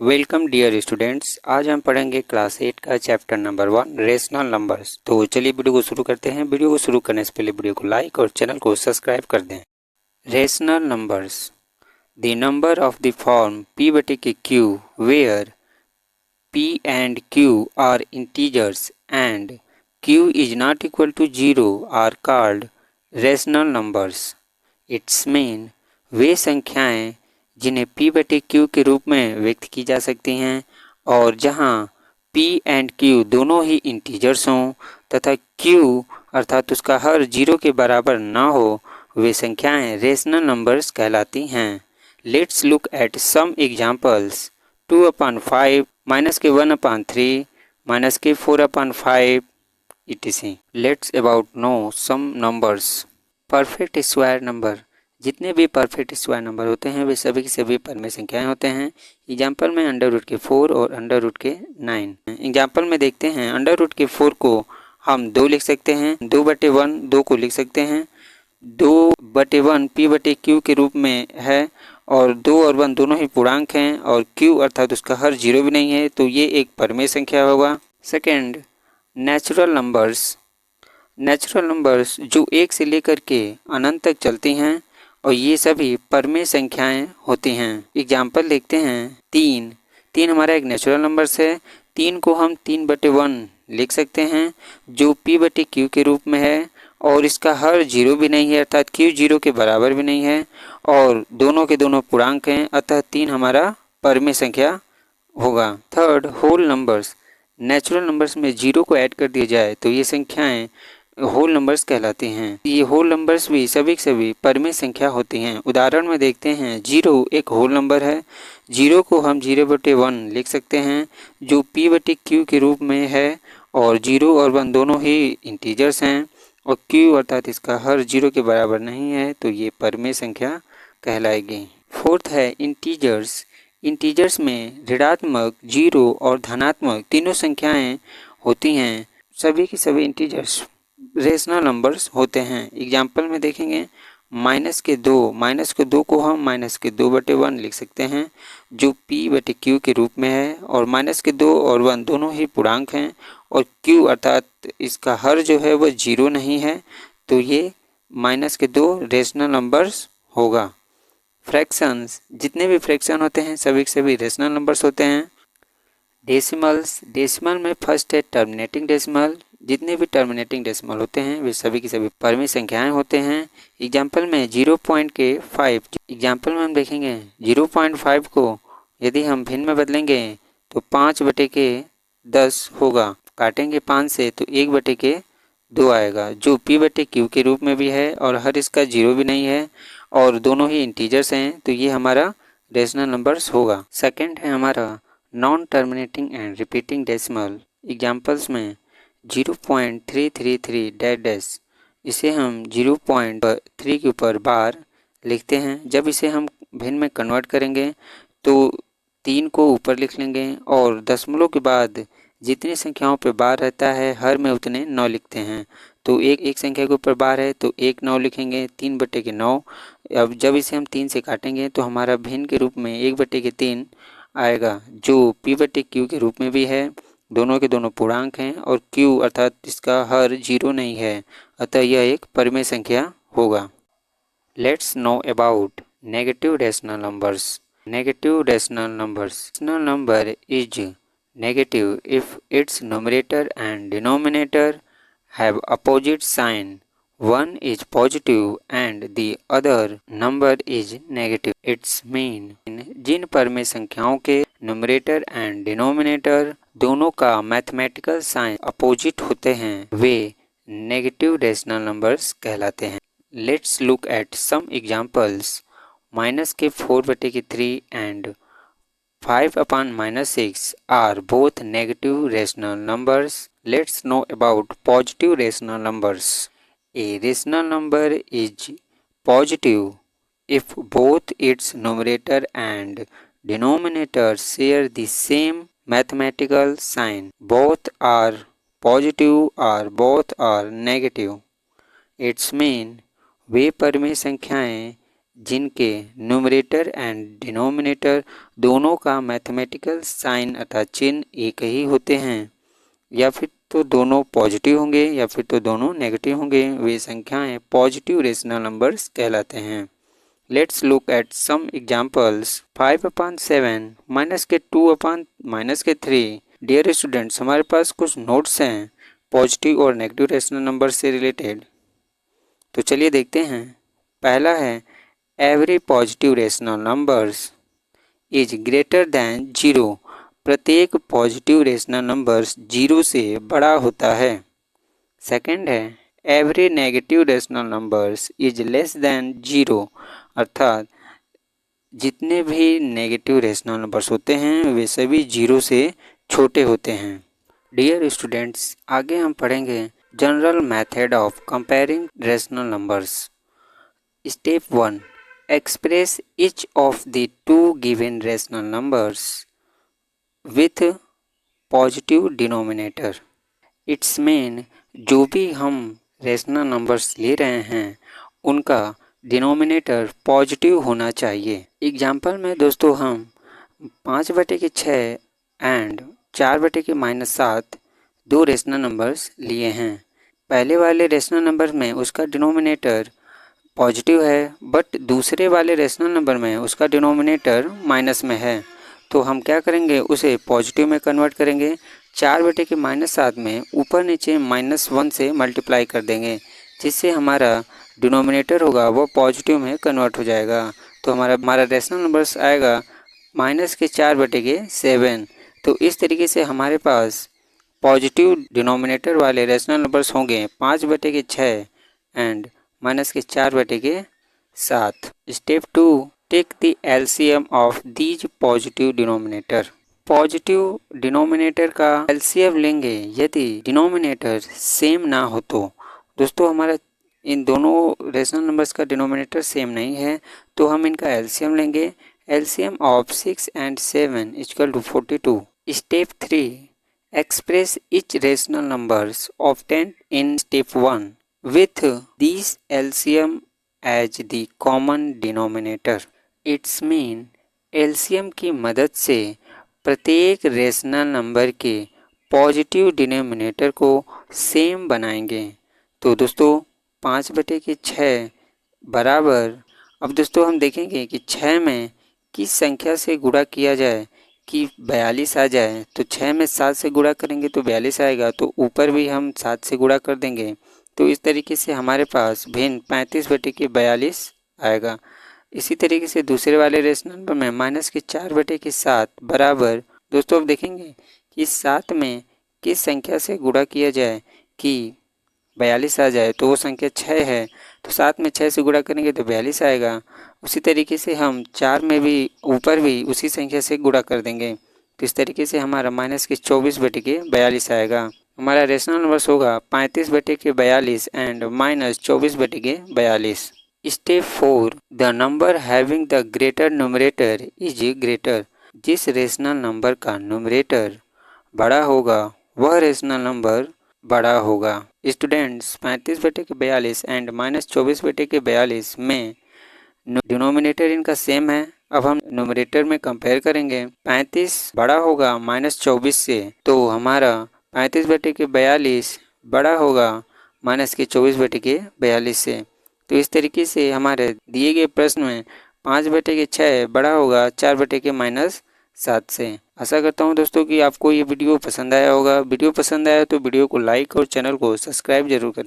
Welcome dear students. आज हम पढ़ेंगे क्लास 8 का चैप्टर नंबर 1 रेशनल नंबर्स। तो चलिए वीडियो को शुरू करते हैं। वीडियो को शुरू करने से पहले वीडियो को लाइक और चैनल को सब्सक्राइब कर दें। Rational numbers, the number of the form p बटे के q where p and q are integers and q is not equal to 0 are called rational numbers. Its mean वे संख्याएं जिन्हें p बटे q के रूप में व्यक्त की जा सकती हैं और जहां p एंड q दोनों ही इंटीजर्स हों तथा q अर्थात उसका हर 0 के बराबर ना हो, वे संख्याएं रेशनल नंबर्स कहलाती हैं। Let's look at some examples. 2/5 minus के 1/3 माइनस के 4/5 etc. Let's about know some numbers. Perfect square number, जितने भी परफेक्ट स्क्वायर नंबर होते हैं वे सभी के सभी परमेय संख्याएं होते हैं। एग्जाम्पल में √4 और √9। एग्जाम्पल में देखते हैं, √4 को हम 2 लिख सकते हैं, 2/1 2 को लिख सकते हैं, 2/1 p बटे q के रूप में है और 2 और 1 दोनों ही पूर्णांक हैं और q अर्थात उसका हर 0 भी नहीं है, तो ये एक परमेय संख्या होगा। Second, natural numbers. Natural numbers जो 1 से लेकर के अनंत तक चलती हैं और ये सभी परमेय संख्याएं होती हैं। एग्जाम्पल देखते हैं, 3 हमारा एक नेचुरल नंबर्स है। 3 को हम 3/1 लिख सकते हैं जो p बटे q के रूप में है और इसका हर 0 भी नहीं है अर्थात q 0 के बराबर भी नहीं है और दोनों के दोनों पूर्णांक हैं, अतः 3 हमारा परमेय संख्या होगा। Third, whole numbers. Natural numbers में 0 को ऐड कर दिया जाए तो ये संख्याएं होल नंबर्स कहलाती हैं। ये होल नंबर्स भी सभी परमेय संख्या होती हैं। उदाहरण में देखते हैं, 0 एक होल नंबर है। 0 को हम 0/1 लिख सकते हैं जो p बटे q के रूप में है और 0 और 1 दोनों ही इंटीजर्स हैं और q अर्थात इसका हर 0 के बराबर नहीं है, तो ये परमेय संख्या कहलाएगी। फोर्थ है इंटीजर्स। इंटीजर्स में ऋणात्मक, 0 और धनात्मक तीनों संख्याएं होती हैं। सभी की सभी इंटीजर्स रेशनल नंबर्स होते हैं। एग्जाम्पल में देखेंगे, -2 को हम -2/1 लिख सकते हैं जो p बटे q के रूप में है और -2 और 1 दोनों ही पूर्णांक हैं और q अर्थात इसका हर जो है वह 0 नहीं है, तो ये -2 रेशनल नंबर्स होगा। फ्रैक्शंस, जितने भी फ्रैक्शन होते हैं सभी के सभी रेशनल नंबर्स होते हैं। डेसिमल्स, डेसिमल में फर्स्ट है टर्मिनेटिंग डेसिमल। जितने भी टर्मिनेटिंग डेसिमल होते हैं वे सभी की सभी परमेय संख्याएं होते हैं। एग्जाम्पल में 0.5। एग्जाम्पल में हम देखेंगे 0.5 को यदि हम भिन्न में बदलेंगे तो 5/10 होगा। काटेंगे 5 से तो 1/2 आएगा जो p बटे q के रूप में भी है और हर इसका 0 भी नहीं है और दोनों ही इंटीजर्स हैं, तो ये हमारा रेशनल नंबर्स होगा। सेकेंड है हमारा non terminating and repeating decimal. Examples में 0.333 डैश, इसे हम 0.3 के ऊपर बार लिखते हैं। जब इसे हम भिन्न में कन्वर्ट करेंगे तो 3 को ऊपर लिख लेंगे और दशमलव के बाद जितनी संख्याओं पे बार रहता है हर में उतने 9 लिखते हैं। तो एक संख्या के ऊपर बार है तो 1 9 लिखेंगे, 3/9। अब जब इसे हम 3 से काटेंगे तो हमारा भिन्न के रूप में 1/3 आएगा जो p बटे q के रूप में भी है, दोनों के दोनों पूर्णांक हैं और q अर्थात इसका हर 0 नहीं है, अतः यह एक परमेय संख्या होगा। Let's know about negative rational numbers. Negative rational numbers, rational number is negative if its numerator and denominator have opposite sign. One is positive and the other number is negative. Its mean, जिन परमेय संख्याओं के numerator and denominator दोनों का mathematical sign opposite होते हैं वे negative rational numbers कहलाते हैं। Let's look at some examples. -4/3 and 5/-6 are both negative rational numbers. Let's know about positive rational numbers. A rational number is positive if both its numerator and denominator share the same mathematical sign. Both are positive or both are negative. Its mean वे परमेय संख्याएं जिनके numerator and denominator दोनों का mathematical sign अर्थात चिन्ह एक ही होते हैं, या फिर तो दोनों पॉजिटिव होंगे या फिर तो दोनों नेगेटिव होंगे, वे संख्याएं पॉजिटिव रेशनल नंबर्स कहलाते हैं। Let's look at some examples. 5/7 minus के 2 माइनस के 3। डियर स्टूडेंट्स, हमारे पास कुछ नोट्स हैं पॉजिटिव और नेगेटिव रेशनल नंबर से रिलेटेड, तो चलिए देखते हैं। पहला है every positive rational numbers is greater than 0। प्रत्येक पॉजिटिव रेशनल नंबर्स 0 से बड़ा होता है। सेकंड है every negative rational numbers is less than 0। अर्थात जितने भी नेगेटिव रेशनल नंबर्स होते हैं वे सभी 0 से छोटे होते हैं। डियर स्टूडेंट्स, आगे हम पढ़ेंगे general method of comparing rational numbers. Step 1, express each of the two given rational numbers with positive denominator. It's mean जो भी हम रेशनल नंबर्स ले रहे हैं उनका डिनोमिनेटर पॉजिटिव होना चाहिए। एग्जाम्पल में दोस्तों हम 5/6 एंड 4/-7 दो रेशनल नंबर्स लिए हैं। पहले वाले रेशनल नंबर में उसका डिनोमिनेटर पॉजिटिव है, बट दूसरे वाले रेशनल नंबर में उसका डिनोमिनेटर माइनस में है, तो हम क्या करेंगे, उसे पॉजिटिव में कन्वर्ट करेंगे। 4/-7 में ऊपर नीचे -1 से मल्टीप्लाई कर देंगे, जिससे हमारा डिनोमिनेटर होगा वो पॉजिटिव में कन्वर्ट हो जाएगा। तो हमारा रेशनल नंबर्स आएगा -4/7। तो इस तरीके से हमारे पास पॉजिटिव डिनोमिनेटर वाले रेशनल नंबर्स होंगे 5/6 and -4/7। Step 2, take the LCM of these positive denominator. Positive denominator का एलसीएम लेंगे यदि डिनोमिनेटर सेम ना हो तो। दोस्तों हमारा इन दोनों रेशनल नंबर्स का डिनोमिनेटर सेम नहीं है, तो हम इनका एलसीएम लेंगे। LCM of 6 and 7 = 42। Step 3, express each rational numbers obtained in step 1 with these LCM as the common denominator। It's mean LCM की मदद से प्रत्येक रेशनल नंबर के पॉजिटिव डिनोमिनेटर को सेम बनाएंगे। तो दोस्तों 5/6 बराबर, अब दोस्तों हम देखेंगे कि 6 में किस संख्या से गुणा किया जाए कि 42 आ जाए। तो 6 में 7 से गुणा करेंगे तो 42 आएगा, तो ऊपर भी हम 7 से गुणा कर देंगे। तो इस तरीके से हमारे पास भिन्न 35/42 आएगा। इसी तरीके से दूसरे वाले रेशनल नंबर में -4/7 बराबर, दोस्तों अब देखेंगे कि 7 में किस संख्या से गुणा किया जाए कि 42 आ जाए। तो वो संख्या 6 है, तो 7 में 6 से गुणा करेंगे तो 42 आएगा। उसी तरीके से हम 4 में भी ऊपर भी उसी संख्या से गुणा कर देंगे, तो इस तरीके से हमारा -24/42 आएगा। हमारा रेशनल नंबर्स होगा 35/42 and -24/42। Step 4, the number having the greater numerator is greater. जिस रेशनल नंबर का न्यूमरेटर बड़ा होगा वह रेशनल नंबर बड़ा होगा। स्टूडेंट्स 35/42 एंड -24/42 में डिनोमिनेटर इनका सेम है। अब हम न्यूमरेटर में कंपेयर करेंगे। 35 बड़ा होगा -24 से, तो हमारा 35/42 बड़ा होगा -24/42 से। तो इस तरीके से हमारे दिए गए प्रश्न में 5/6 बड़ा होगा 4/-7 से। आशा करता हूँ दोस्तों कि आपको ये वीडियो पसंद आया होगा। वीडियो पसंद आया तो वीडियो को लाइक और चैनल को सब्सक्राइब जरूर करें।